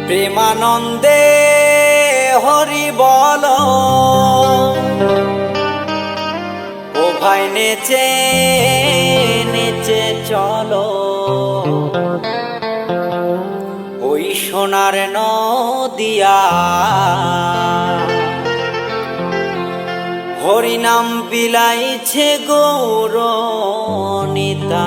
প্রেমানন্দে হরি বল, ও ভাই নেচে নেচে চলো, ওই সোনার নদিয়া হরিনাম বিলাইছে গৌর নিতা।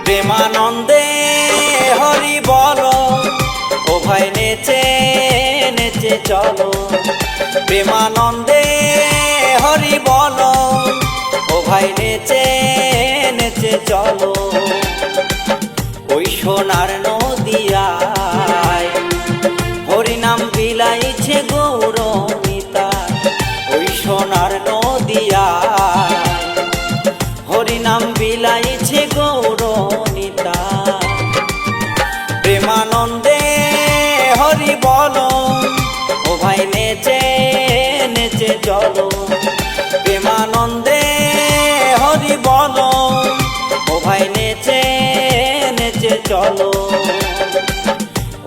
প্রেমানন্দে হরি বলো, ও ভাই নেচে নেচে চলো, প্রেমানন্দে হরি বলো, ও ভাই নেচে নেচে চলো, ওই সোনার নদিয়ায় হরিনাম বিলাইছে গৌর নিতা। ওই সোনার নদিয়ায় হরিনাম বিলাইছে গৌর নিতা। প্রেমানন্দে হরি বলো, ও ভাই নেচে নেচে চলো, প্রেমানন্দে হরি বলো, ও ভাই নেচে নেচে চলো,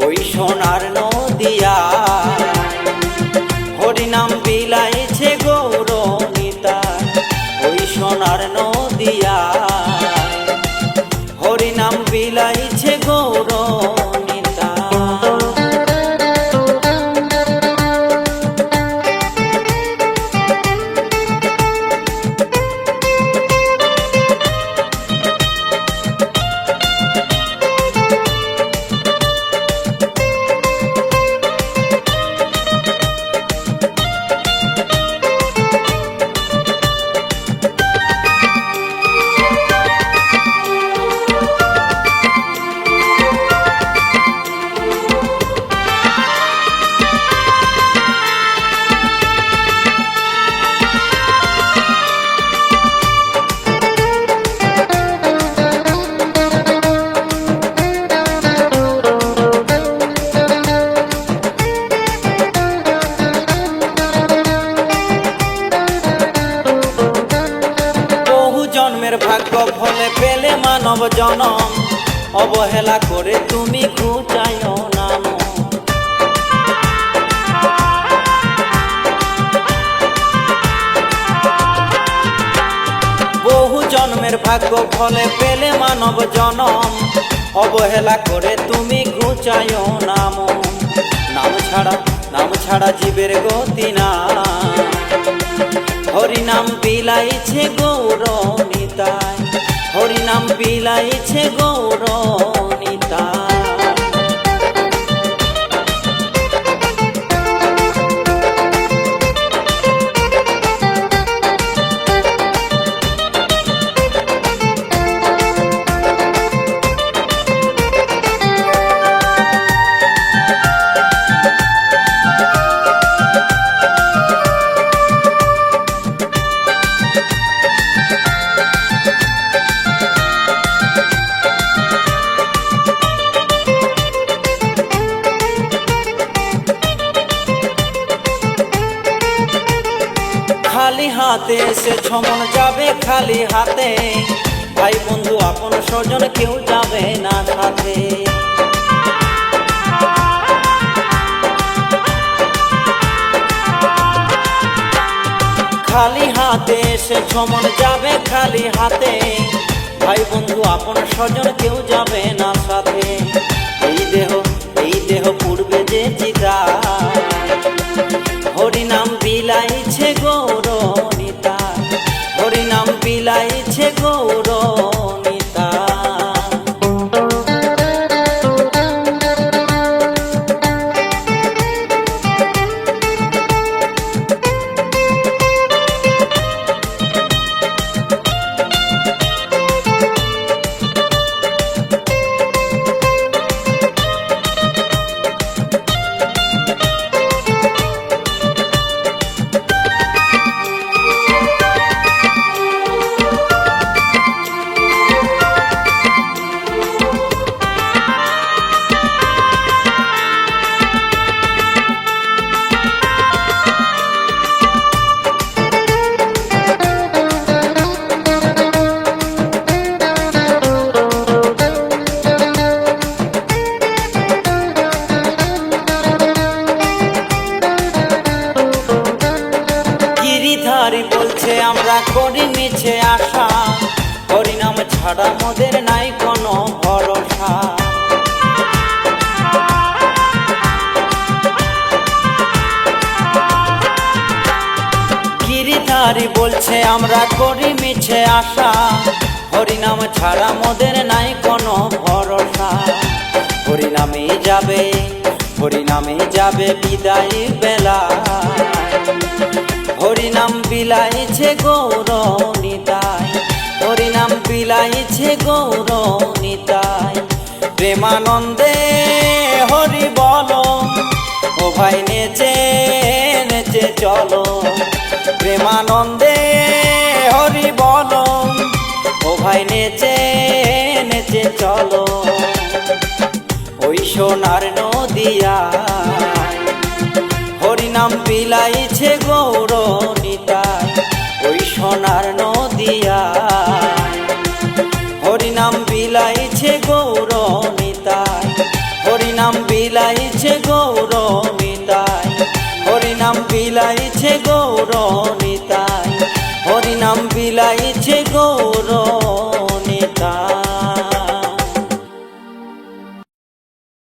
ওই সোনার নদিয়ায় হরিনাম বিলাইছে গৌর নিতা। ওই সোনার নদিয়ায় হরিনাম বিলাইছে গৌর নিতা। ভাগ্য ফলে পেলে মানব জনম, অবহেলা করে তুমি ঘুচাইও নাম। বহু জন্মের ভাগ্য ফলে পেলে মানব জনম, অবহেলা করে তুমি ঘুচাইও নাম। নাম ছাড়া জীবের গতি না, হরিনাম বিলাইছে গৌর নিতাই। হরিনাম বিলাইছে গৌর নিতাই। খালি হাতে সে ছমন যাবে খালি হাতে, ভাই বন্ধু আপন স্বজন কেউ যাবে না সাথে। খালি হাতে সে ছমন যাবে খালি হাতে, ভাই বন্ধু আপন স্বজন কেউ যাবে না সাথে। এই দেহ পূর্বে যে চিতা, হরিনাম বিলাইছে গৌর নিতা। হরিনাম বিলাইছে গৌর নিতা। বলছে আমরা করি মিছে আশা, হরিনাম ছাড়া মোদের নাই কোনো ভরসা। গিরিধারী বলছে আমরা করি মিছে আশা, হরিনাম ছাড়া মোদের নাই কোনো ভরসা। হরিনামে যাবে, হরিনামে যাবে বিদায় বেলা, হরিনাম বিলাইছে গৌর নিতাই, হরিনাম বিলাইছে গৌর নিতাই। প্রেমানন্দে হরি বলো, ও ভাই নেচে নেচে চলো। প্রেমানন্দে হরি বলো, ও ভাই নেচে নেচে চলো। ওই সোনার নদিয়ায় হরিনাম বিলাইছে গৌর নিতাই, ওই সোনার নদিয়ায় হরিনাম বিলাইছে গৌর নিতাই, হরিনাম বিলাইছে গৌর নিতাই, হরিনাম বিলাইছে গৌর নিতাই, হরিনাম বিলাইছে গৌর